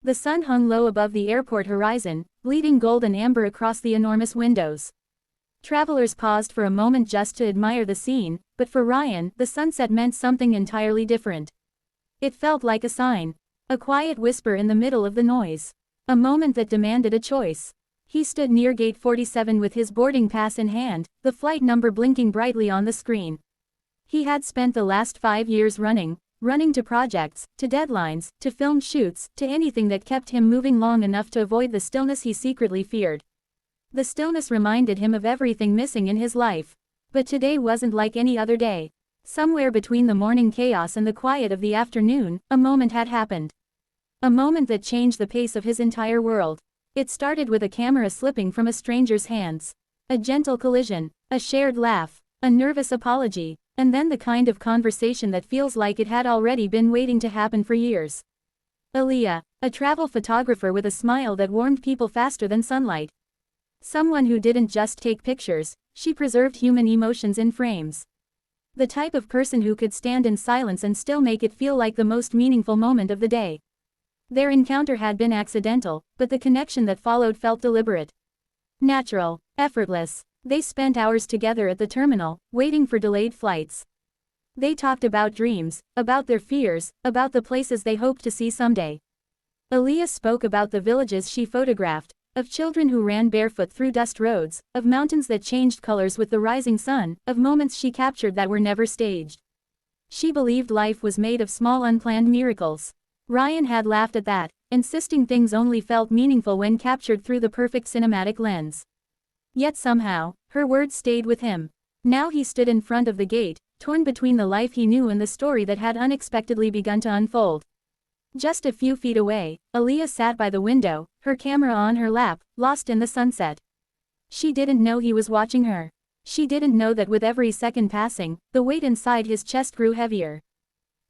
The sun hung low above the airport horizon, bleeding gold and amber across the enormous windows. Travelers paused for a moment just to admire the scene, but for Ryan, the sunset meant something entirely different. It felt like a sign. A quiet whisper in the middle of the noise. A moment that demanded a choice. He stood near gate 47 with his boarding pass in hand, the flight number blinking brightly on the screen. He had spent the last 5 years running to projects, to deadlines, to film shoots, to anything that kept him moving long enough to avoid the stillness he secretly feared. The stillness reminded him of everything missing in his life. But today wasn't like any other day. Somewhere between the morning chaos and the quiet of the afternoon, a moment had happened. A moment that changed the pace of his entire world. It started with a camera slipping from a stranger's hands. A gentle collision, a shared laugh, a nervous apology, and then the kind of conversation that feels like it had already been waiting to happen for years. Aaliyah, a travel photographer with a smile that warmed people faster than sunlight. Someone who didn't just take pictures, she preserved human emotions in frames. The type of person who could stand in silence and still make it feel like the most meaningful moment of the day. Their encounter had been accidental, but the connection that followed felt deliberate. Natural, effortless. They spent hours together at the terminal, waiting for delayed flights. They talked about dreams, about their fears, about the places they hoped to see someday. Aaliyah spoke about the villages she photographed, of children who ran barefoot through dust roads, of mountains that changed colors with the rising sun, of moments she captured that were never staged. She believed life was made of small unplanned miracles. Ryan had laughed at that, insisting things only felt meaningful when captured through the perfect cinematic lens. Yet somehow, her words stayed with him. Now he stood in front of the gate, torn between the life he knew and the story that had unexpectedly begun to unfold. Just a few feet away, Aaliyah sat by the window, her camera on her lap, lost in the sunset. She didn't know he was watching her. She didn't know that with every second passing, the weight inside his chest grew heavier.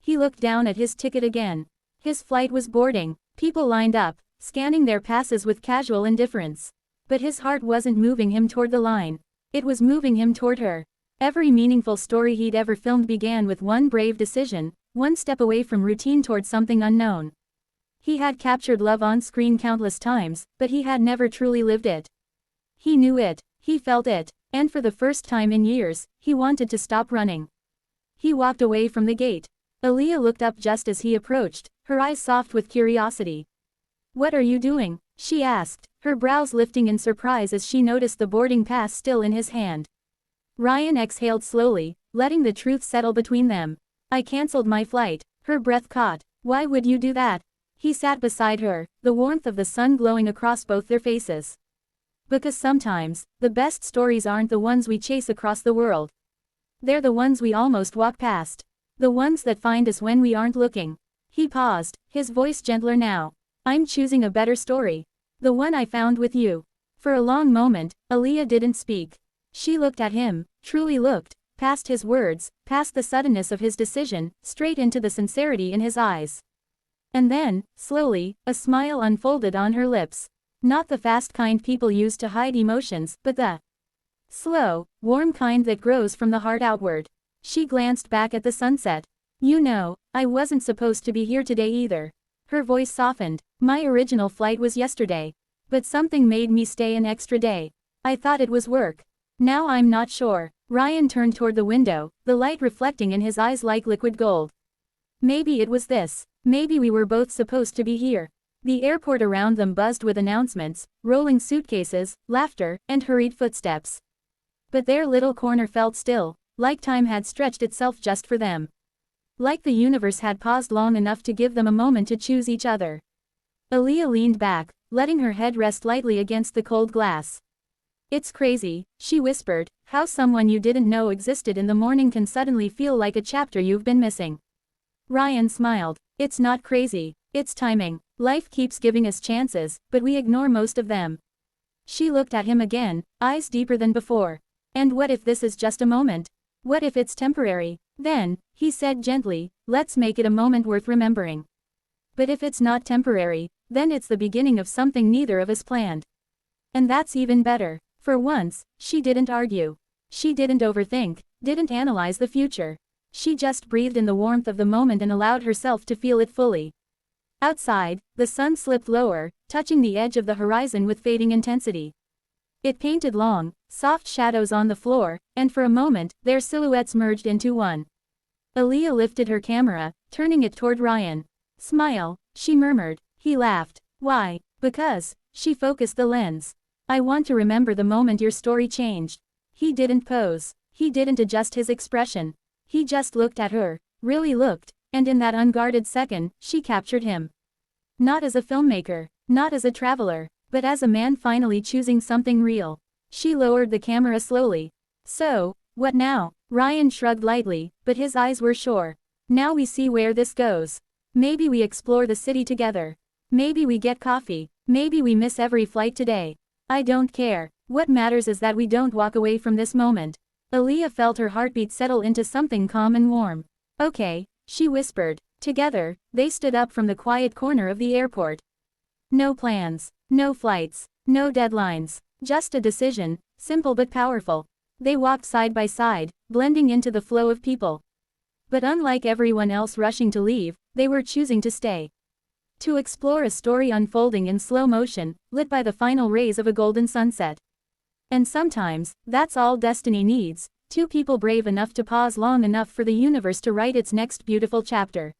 He looked down at his ticket again. His flight was boarding, people lined up, scanning their passes with casual indifference. But his heart wasn't moving him toward the line. It was moving him toward her. Every meaningful story he'd ever filmed began with one brave decision, one step away from routine toward something unknown. He had captured love on screen countless times, but he had never truly lived it. He knew it, he felt it, and for the first time in years, he wanted to stop running. He walked away from the gate. Aaliyah looked up just as he approached, her eyes soft with curiosity. "What are you doing?" she asked, her brows lifting in surprise as she noticed the boarding pass still in his hand. Ryan exhaled slowly, letting the truth settle between them. "I cancelled my flight." Her breath caught. "Why would you do that?" He sat beside her, the warmth of the sun glowing across both their faces. "Because sometimes, the best stories aren't the ones we chase across the world. They're the ones we almost walk past. The ones that find us when we aren't looking." He paused, his voice gentler now. "I'm choosing a better story. The one I found with you." For a long moment, Aaliyah didn't speak. She looked at him, truly looked, past his words, past the suddenness of his decision, straight into the sincerity in his eyes. And then, slowly, a smile unfolded on her lips. Not the fast kind people use to hide emotions, but the slow, warm kind that grows from the heart outward. She glanced back at the sunset. "You know, I wasn't supposed to be here today either." Her voice softened. "My original flight was yesterday. But something made me stay an extra day. I thought it was work. Now I'm not sure." Ryan turned toward the window, the light reflecting in his eyes like liquid gold. "Maybe it was this. Maybe we were both supposed to be here." The airport around them buzzed with announcements, rolling suitcases, laughter, and hurried footsteps. But their little corner felt still, like time had stretched itself just for them. Like the universe had paused long enough to give them a moment to choose each other. Aaliyah leaned back, letting her head rest lightly against the cold glass. "It's crazy," she whispered, "how someone you didn't know existed in the morning can suddenly feel like a chapter you've been missing." Ryan smiled. "It's not crazy, it's timing. Life keeps giving us chances, but we ignore most of them." She looked at him again, eyes deeper than before. "And what if this is just a moment? What if it's temporary? Then," he said gently, "let's make it a moment worth remembering. But if it's not temporary, then it's the beginning of something neither of us planned. And that's even better." For once, she didn't argue. She didn't overthink, didn't analyze the future. She just breathed in the warmth of the moment and allowed herself to feel it fully. Outside, the sun slipped lower, touching the edge of the horizon with fading intensity. It painted long, soft shadows on the floor, and for a moment, their silhouettes merged into one. Aaliyah lifted her camera, turning it toward Ryan. "Smile," she murmured. He laughed. "Why?" "Because." She focused the lens. "I want to remember the moment your story changed." He didn't pose. He didn't adjust his expression. He just looked at her. Really looked, and in that unguarded second, she captured him. Not as a filmmaker, not as a traveler, but as a man finally choosing something real. She lowered the camera slowly. "So, what now?" Ryan shrugged lightly, but his eyes were sure. "Now we see where this goes. Maybe we explore the city together. Maybe we get coffee. Maybe we miss every flight today. I don't care. What matters is that we don't walk away from this moment." Aaliyah felt her heartbeat settle into something calm and warm. "Okay," she whispered. Together, they stood up from the quiet corner of the airport. No plans, no flights, no deadlines, just a decision, simple but powerful. They walked side by side, blending into the flow of people. But unlike everyone else rushing to leave, they were choosing to stay. To explore a story unfolding in slow motion, lit by the final rays of a golden sunset. And sometimes, that's all destiny needs, two people brave enough to pause long enough for the universe to write its next beautiful chapter.